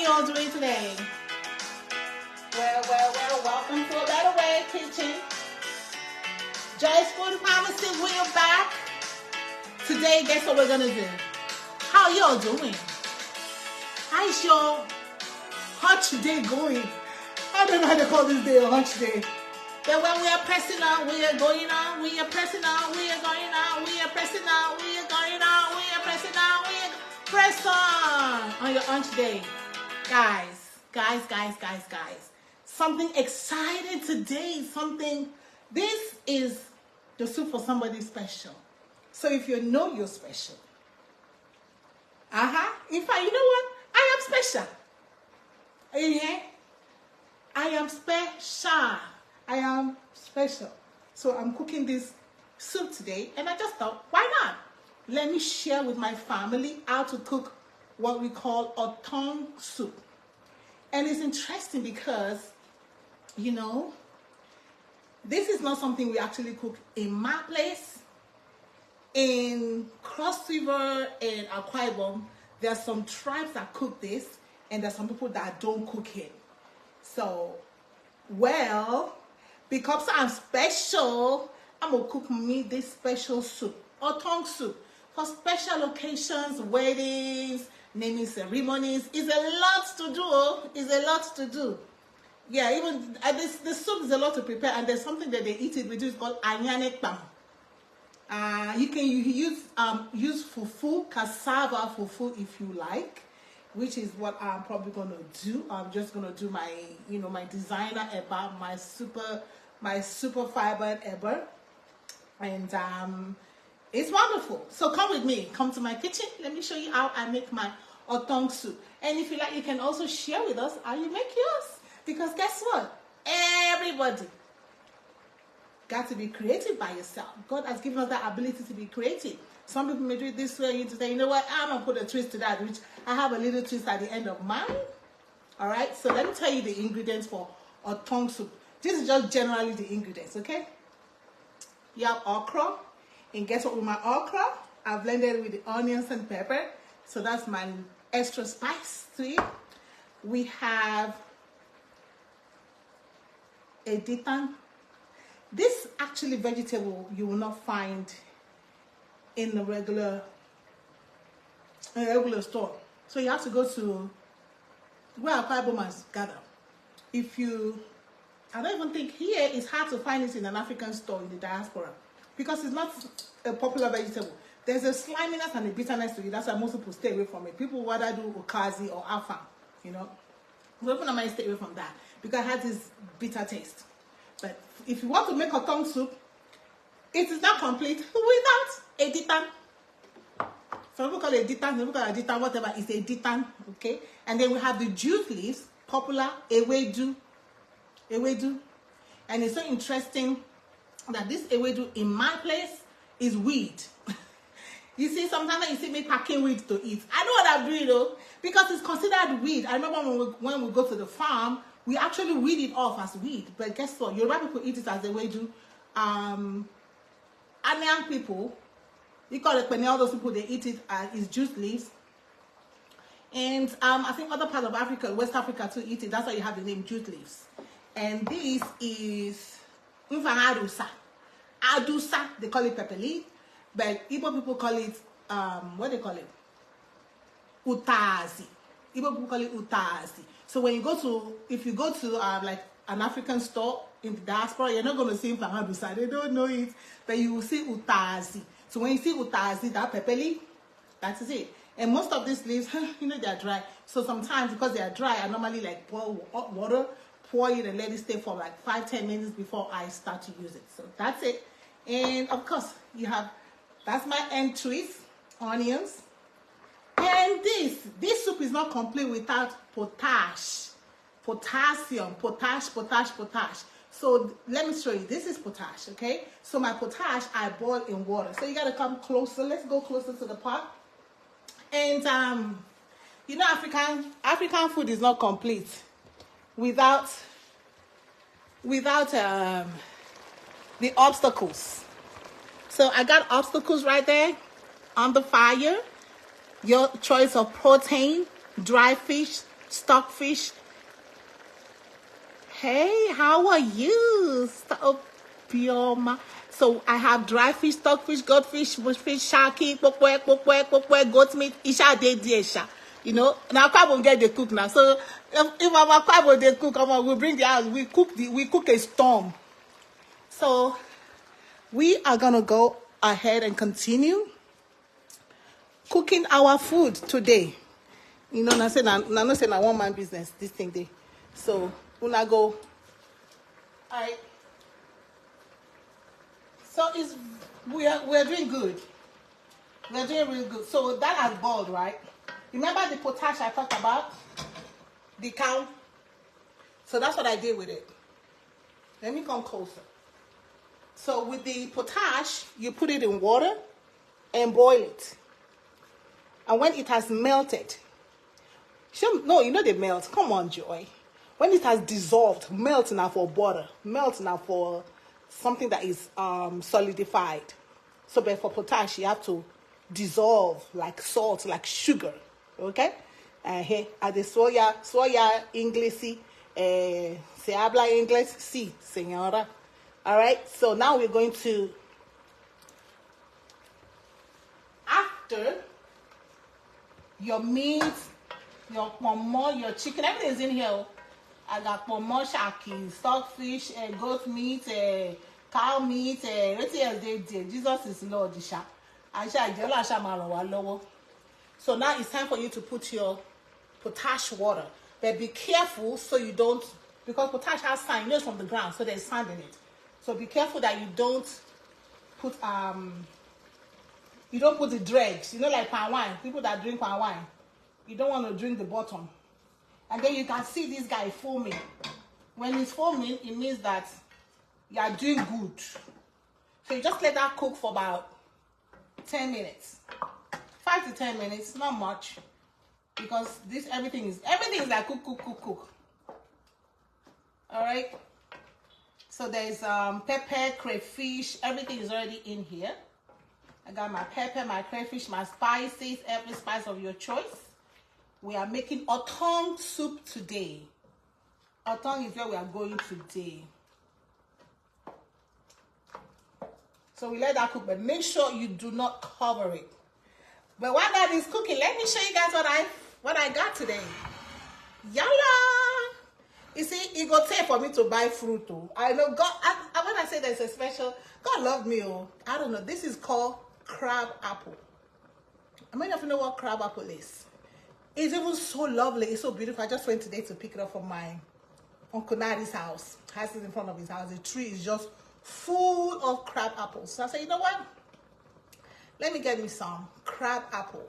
All doing today? Well, welcome to A Better Way Kitchen. Joy's Food Pharmacy, we're back. Today, guess what we're gonna do? How y'all doing? How's your hot day going? I don't know how to call this day a hot day. But when we are pressing on, we are going on, we are pressing on, we are going on, we are pressing on, we are going on, we are pressing on, we are press on your lunch day. Guys, something exciting today, this is the soup for somebody special. So if you know you're special, in fact, you know what? I am special. Are you here? I am special. So I'm cooking this soup today, and I just thought, why not? Let me share with my family how to cook what we call Otong Soup. And it's interesting because, you know, this is not something we actually cook in my place. In Cross River and Akwa Ibom, there are some tribes that cook this, and there's some people that don't cook it. So, well, because I'm special, I'm going to cook me this special soup, Otong Soup, for special occasions, weddings, naming ceremonies. It's a lot to do. It's a lot to do. Yeah, even the soup is a lot to prepare, and there's something that they eat it with. It's called anyane pam. You can use fufu, cassava fufu if you like, which is what I'm probably gonna do. I'm just gonna do my, my designer eba, my super fibered eba, and it's wonderful. So come with me. Come to my kitchen. Let me show you how I make my Otong soup. And if you like, you can also share with us how you make yours. Because guess what? Everybody got to be creative by yourself. God has given us that ability to be creative. Some people may do it this way. You to say, you know what? I'm going to put a twist to that, which I have a little twist at the end of mine. All right? So let me tell you the ingredients for Otong soup. This is just generally the ingredients, okay? You have okra. And guess what? With my okra, I've blended it with the onions and pepper. So that's my extra spice to it. We have Editan. This actually vegetable you will not find in a regular store. So you have to go to where our Bible-mans gather. I don't even think here it's hard to find it in an African store in the diaspora because it's not a popular vegetable. There's a sliminess and a bitterness to it. That's why most people stay away from it. People rather do okazi or afang, So even I might stay away from that because it has this bitter taste. But if you want to make Otong soup, it is not complete without Editan. Some people call it Editan, some people call it Editan, whatever. It's Editan, okay? And then we have the jute leaves, popular Ewedu. And it's so interesting that this Ewedu in my place is weed. You see, sometimes you see me packing weed to eat. I know what I'm doing though, because it's considered weed. I remember when we go to the farm, we actually weed it off as weed. But guess what? Yoruba people eat it as Ewedu. Anyan people, you call it Penny, all those people, they eat it as jute leaves. And I think other parts of Africa, West Africa too, eat it. That's why you have the name jute leaves. And this is Adusa. Adusa, they call it pepper leaf. But Igbo people call it, what do they call it? Utazi. Igbo people call it utazi. So if you go to like an African store in the diaspora, you're not going to see Adusa. They don't know it, but you will see utazi. So when you see utazi, that pepper leaf, that is it. And most of these leaves, they're dry. So sometimes because they are dry, I normally like pour hot water, pour it and let it stay for like 5-10 minutes before I start to use it. So that's it. And of course, that's my entries, onions. And this soup is not complete without potash. Potassium, potash. So let me show you. This is potash, okay? So my potash I boil in water. So you gotta come closer. Let's go closer to the pot. And you know, African food is not complete without the obstacles. So I got obstacles right there on the fire. Your choice of protein, dry fish, stockfish. Hey, how are you? So I have dry fish, stockfish, goldfish, bushfish, shaki, goat meat, isha de diesha. You know, now I won't get the cook now. So if our crab they cook, we bring the house, we cook a storm. So we are gonna go ahead and continue cooking our food today. You know, I say na one man business this thing day. So una go. Alright. So we're doing good. We're doing really good. So that has boiled, right? Remember the potash I talked about? The cow. So that's what I did with it. Let me come closer. So with the potash, you put it in water and boil it. And when it has melted, no, you know they melt. Come on, Joy. When it has dissolved, melt now for butter. Melt now for something that is solidified. So but for potash, you have to dissolve like salt, like sugar. Okay? Here, at the soya English, se habla inglés, sí, señora. All right, so now we're going to, after your meat, your pomo, your chicken, everything is in here. I got pomo, shaki, stockfish, goat meat, cow meat, everything else they did. Jesus is Lord. So now it's time for you to put your potash water. But be careful so you don't, because potash has sand, you know it's from the ground, so there's sand in it. So be careful that you don't put the dregs. You know, like palm wine. People that drink palm wine, you don't want to drink the bottom. And then you can see this guy foaming. When he's foaming, it means that you are doing good. So you just let that cook for about 10 minutes. 5 to 10 minutes, not much. Because everything is like cook. Alright? So there's pepper, crayfish, everything is already in here. I got my pepper, my crayfish, my spices, every spice of your choice. We are making Otong soup today. Otong is where we are going today. So we let that cook, but make sure you do not cover it. But while that is cooking, let me show you guys what I got today. Yalla! You see, it go take for me to buy fruit too. I know God, when I say there's a special, God love me. Oh, I don't know. This is called crab apple. How many of you know what crab apple is? It's even so lovely. It's so beautiful. I just went today to pick it up from my Uncle Nadi's house. Has it in front of his house. The tree is just full of crab apples. So I said, you know what? Let me get me some crab apple.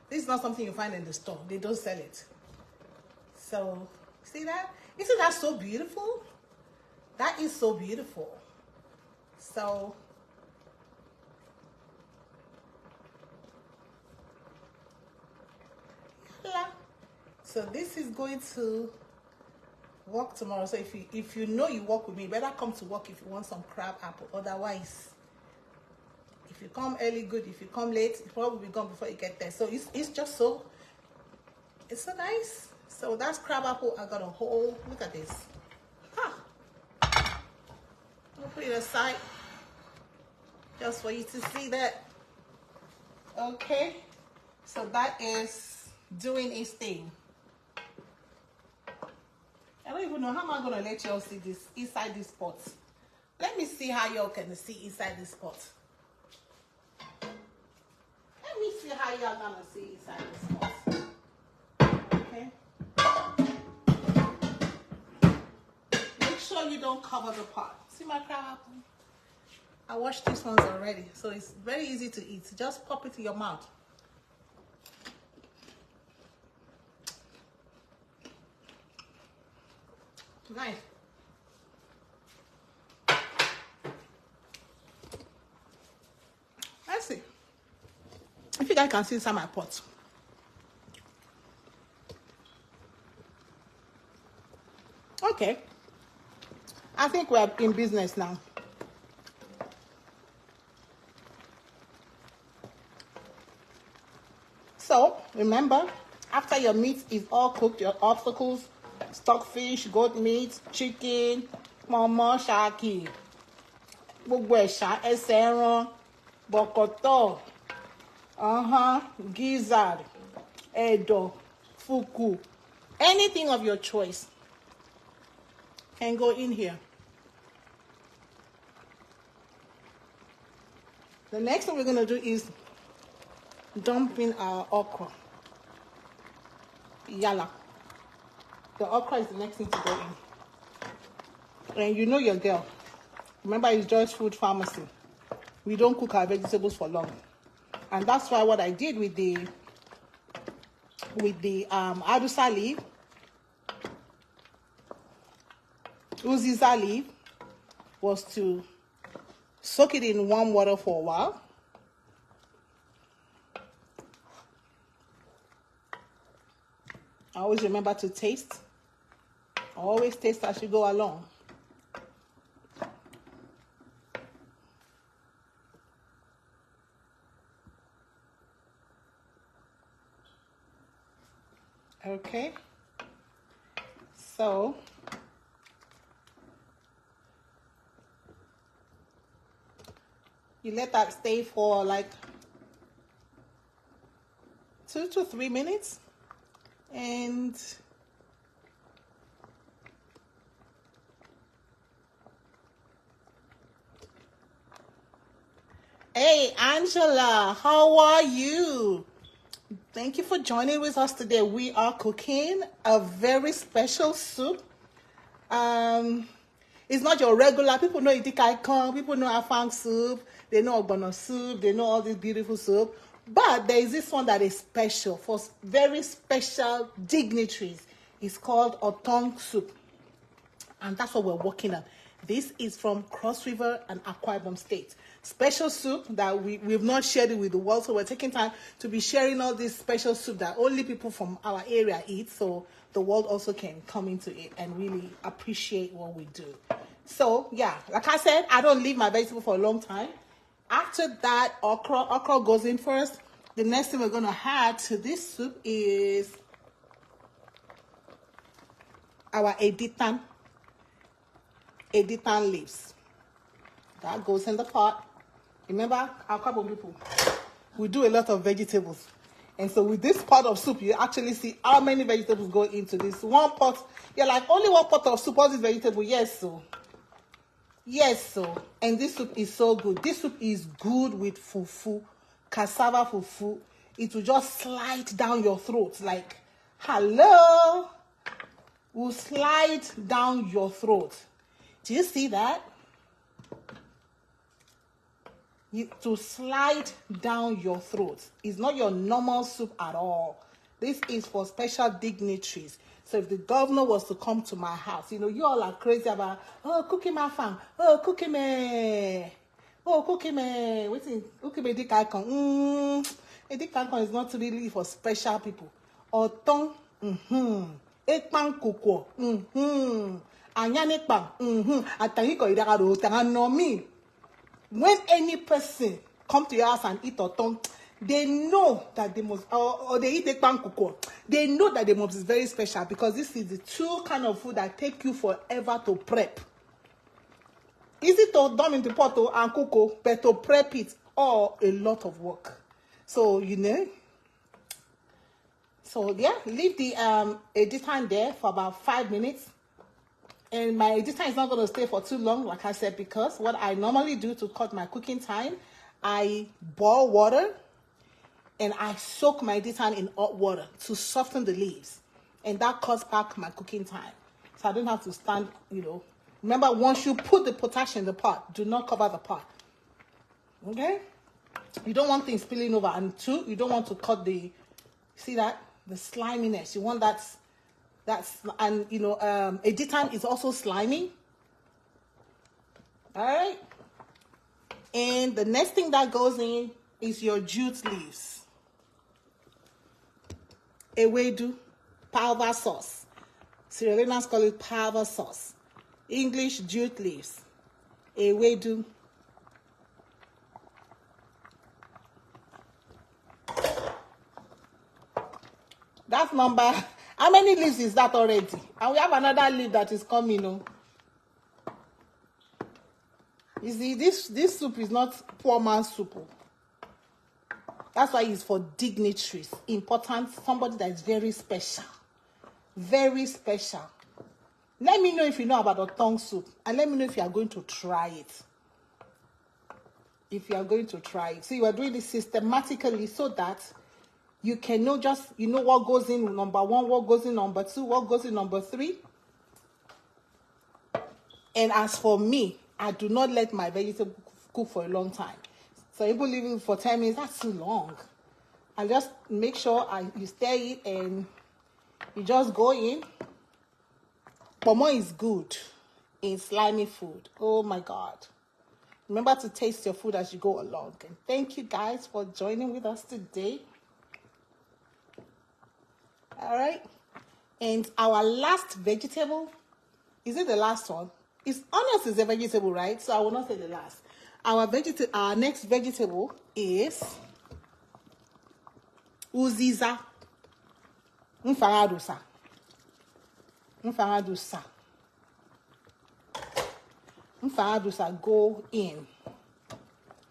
This is not something you find in the store. They don't sell it. So, see that? Isn't that so beautiful? That is so beautiful. So, yeah. So this is going to work tomorrow. So if you know you work with me, better come to work if you want some crab apple. Otherwise, if you come early, good. If you come late, you probably be gone before you get there. So it's just so, it's so nice. So that's crab apple. I got a whole, look at this. Huh. I'll put it aside just for you to see that. Okay. So that is doing its thing. I don't even know how am I going to let y'all see this inside this pot. Let me see how y'all can see inside this pot. Let me see how y'all gonna see inside this pot. Okay. Make sure you don't cover the pot. See my crab apple? I washed these ones already, so it's very easy to eat. Just pop it in your mouth. Nice. If you guys can see inside my pot. Okay. I think we're in business now. So, remember, after your meat is all cooked, your obstacles, stockfish, goat meat, chicken, mama, shaki, gbogbo ẹ̀ṣà, ẹsẹ̀ ẹran, bọ̀kọ̀tọ̀, gizzard, ẹ̀dọ̀, fuku, anything of your choice can go in here. The next thing we're going to do is dump in our okra. Yalla. The okra is the next thing to go in. And you know your girl. Remember, it's Joy's Food Pharmacy. We don't cook our vegetables for long. And that's why what I did with the Adusa leaf, Uziza leaf, was to soak it in warm water for a while. Always remember to taste. Always taste as you go along. Okay. So you let that stay for like 2 to 3 minutes. And hey, Angela, how are you? Thank you for joining with us today. We are cooking a very special soup. It's not your regular. People know Editan, people know Afang soup, they know Ogbono soup, they know all these beautiful soup. But there is this one that is special for very special dignitaries. It's called Otong Soup. And that's what we're working on. This is from Cross River and Akwa Ibom State. Special soup that we've not shared it with the world. So we're taking time to be sharing all this special soup that only people from our area eat. So the world also can come into it and really appreciate what we do. So yeah, like I said, I don't leave my vegetable for a long time. After that, okra goes in first. The next thing we're going to add to this soup is our Editan leaves. That goes in the pot. Remember, our couple people, we do a lot of vegetables. And so with this pot of soup, you actually see how many vegetables go into this one pot. You're like, only one pot of soup, all these vegetables? Yes, so. Yes, so. And this soup is so good. This soup is good with fufu, cassava fufu. It will just slide down your throat like, hello. Will slide down your throat. Do you see that? To slide down your throat. It's not your normal soup at all. This is for special dignitaries. So if the governor was to come to my house, you know, you all are crazy about, oh, cookie my fam, oh, cookie me, oh, cookie me, what's in, cookie me, Editan is not really for special people. Otong, ekpan koko, anyanekpan, atangiko idagaro, tanganomi. When any person come to your house and eat otong, they know that they must, or they eat ekpan koko, they know that the must is very special because this is the two kind of food that take you forever to prep. Easy to dump into pot and cook, but to prep it, all a lot of work. So, you know, so yeah, leave the Editan there for about 5 minutes. And my Editan is not going to stay for too long, like I said, because what I normally do to cut my cooking time, I boil water and I soak my Editan in hot water to soften the leaves. And that cuts back my cooking time. So I don't have to stand, you know. Remember, once you put the potash in the pot, do not cover the pot. Okay? You don't want things spilling over. And two, you don't want to cut the, see that? The sliminess. You want that's, and you know, Editan is also slimy. All right? And the next thing that goes in is your jute leaves. Ewedu, pava sauce. Sierra Leoneans call it pava sauce. English, jute leaves. Ewedu. That's number. How many leaves is that already? And we have another leaf that is coming. You see, this soup is not poor man's soup. That's why it's for dignitaries, important, somebody that is very special. Very special. Let me know if you know about Otong soup, and let me know if you are going to try it. If you are going to try it. So you are doing this systematically so that you can know what goes in number 1, what goes in number 2, what goes in number 3. And as for me, I do not let my vegetable cook for a long time. So people leave it for 10 minutes, that's too long. I just make sure you stir it and you just go in. Pomo is good in slimy food. Oh my God. Remember to taste your food as you go along. And thank you guys for joining with us today. All right. And our last vegetable, is it the last one? Onions is a vegetable, right? So I will not say the last. Our next vegetable is Uziza. Mfaradusa. Mfaradusa go in.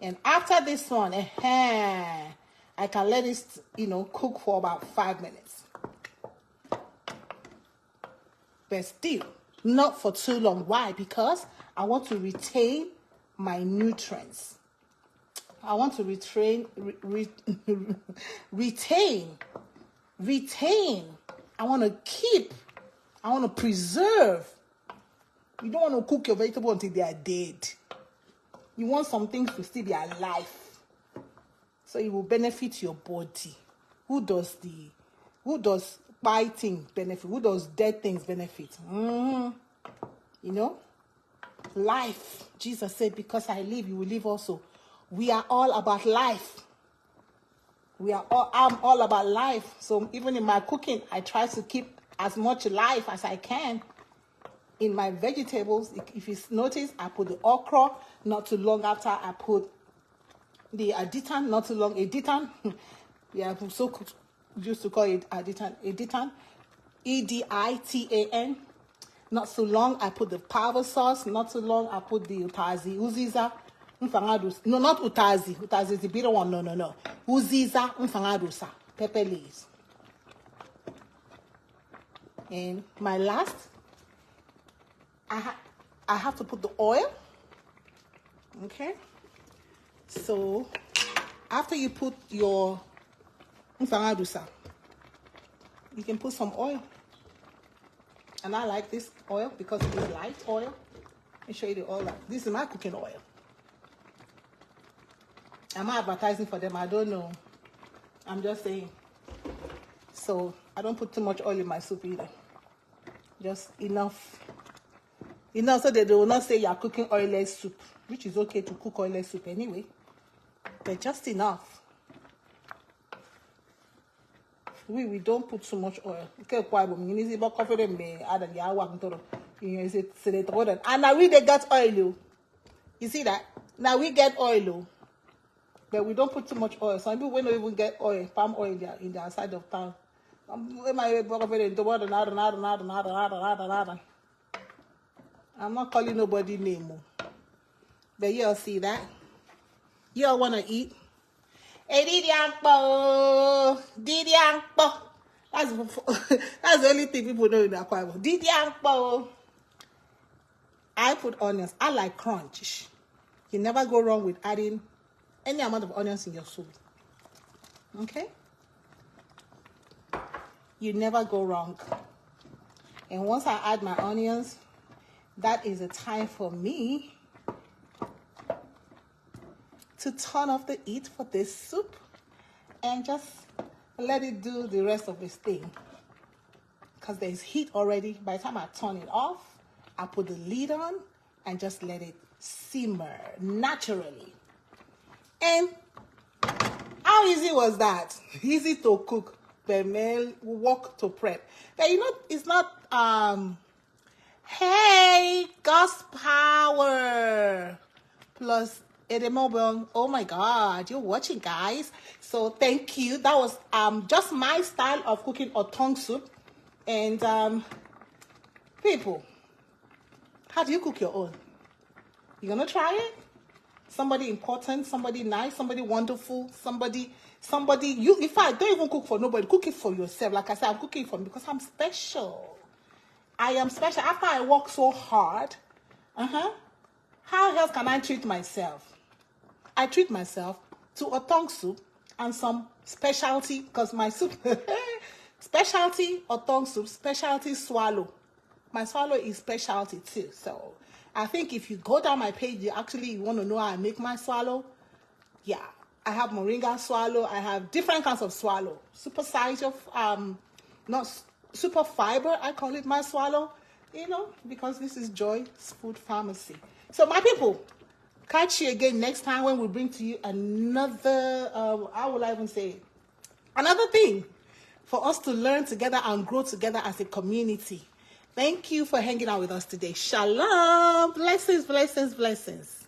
And after this one, I can let it, cook for about 5 minutes. But still, not for too long. Why? Because I want to retain my nutrients. I want to retain. I want to keep. I want to preserve. You don't want to cook your vegetable until they are dead. You want some things to still be alive. So it will benefit your body. Who does bad things benefit? Who does dead things benefit? Life. Jesus said, because I live, you will live also. We are all about life. I'm all about life. So even in my cooking, I try to keep as much life as I can in my vegetables. If you notice, I put the okra. Not too long after, I put the editan. Not too long. Editan. Yeah, I'm so used to call it editan. Editan. Editan. Not so long, I put the pava sauce. Not so long, I put the Uziza. No, not utazi. Utazi is the bitter one. No. Uziza, mfangadusa. Pepper leaves. And my last, I have to put the oil. Okay. So, after you put your mfangadusa, you can put some oil. And I like this oil because it is light oil. Let me show you the oil. This is my cooking oil. I'm not advertising for them. I don't know. I'm just saying. So I don't put too much oil in my soup either. Just enough. Enough so that they will not say you're cooking oilless soup, which is okay to cook oilless soup anyway. But just enough. We don't put too much oil. And now we get oil. You see that? Now we get oil. But we don't put too much oil. Some people will not even get oil, palm oil in the outside of town. I'm not calling nobody name. But you all see that? You all want to eat? Didiangpo. That's the only thing people know in the Akwa. Didiangpo. I put onions. I like crunch. You never go wrong with adding any amount of onions in your soup. Okay? You never go wrong. And once I add my onions, that is a time for me to turn off the heat for this soup and just let it do the rest of its thing. Because there's heat already. By the time I turn it off, I put the lid on and just let it simmer naturally. And how easy was that? Easy to cook. work to prep. But you know, it's not hey, God's power plus Edemobile. Oh my God, you're watching, guys. So thank you. That was just my style of cooking Otong soup. And people, how do you cook your own? You gonna try it? Somebody important, somebody nice, somebody wonderful, somebody you. In fact, don't even cook for nobody. Cook it for yourself. Like I said, I'm cooking for me because I'm special. I am special. After I work so hard, how else can I treat myself? I treat myself to Otong soup and some specialty, because my soup, specialty Otong soup, specialty swallow. My swallow is specialty too. So I think if you go down my page, you want to know how I make my swallow. Yeah, I have moringa swallow. I have different kinds of swallow. Super size of, not super fiber, I call it my swallow. You know, because this is Joy's Food Pharmacy. So my people, catch you again next time when we bring to you another, how will I even say it? Another thing for us to learn together and grow together as a community. Thank you for hanging out with us today. Shalom. Blessings, blessings, blessings.